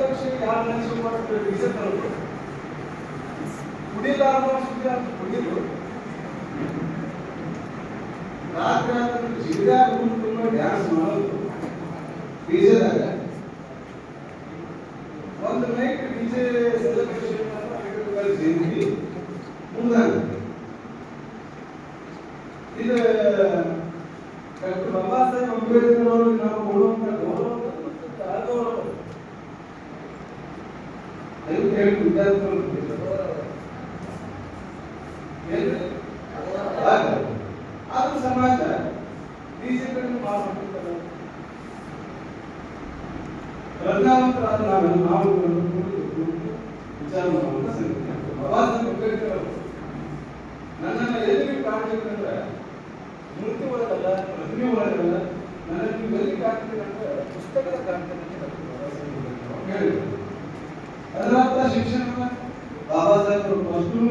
ವಿಷಯ ಯಾರು ನೆನೆಸಿ ಮಾಡ್ತಾರೆ ರೀಸನ್ ಕುಡಿಲಾರ್ದ ಸುದ್ದಿ ಅಂತ ಕುಡಿದು ರಾತ್ರಿ ರಾತ್ರಿ ಜಿಲ್ಲೆಯಾಗ ತುಂಬ ಡ್ಯಾನ್ಸ್ ಮಾಡೋದು ಡಿಜೆದಾಗ ಒಂದು ನೈಟ್ ಡಿಜೆ ಸೆಲೆಬ್ರೇಷನ್ ಜಯಂತಿ ಮುಂದಾಗುತ್ತೆ. ಇದು ಡಾಕ್ಟರ್ ಬಾಬಾ ಸಾಹೇಬ್ ಅಂಬೇಡ್ಕರ್ ಅವರು ನಾವು ಕೊಡುವಂತ ಗೌರವ ವಿದ್ಯಾರ್ಥಿಗಳು ಆದ್ರೂ ಸಮಾಜ ಡಿಜಿಟಲ್ ಮಾಡ್ಬಿಟ್ಟಿರ್ತಾರೆ. ಪ್ರಜ್ಞಾವಂತರಾದ ನಾವು ವಿಚಾರ ಮಾಡುವಂತ ಸಂಗತಿ. ಬಾಬಾ ಸಾಹೇಬ್ ಅಂಬೇಡ್ಕರ್ ಅವರು ನನ್ನನ್ನು ಎಲ್ಲಿ ಕಾಣ್ಬೇಕಂದ್ರೆ ಮೂರ್ತಿ ಒಳಗಲ್ಲ, ಪ್ರತಿಮೆ ಒಳಗಲ್ಲ, ನನ್ನ ನೀವು ಎಲ್ಲಿ ಕಾಣ್ತೀರಿ ಅಂದ್ರೆ ಪುಸ್ತಕದ ಕಾಣ್ತೇನೆ ಹೇಳಿದ್ರು. ಅದರ ಶಿಕ್ಷಣ ಬಾಬಾ ಸಾಹೇಬ್ ಫಸ್ಟು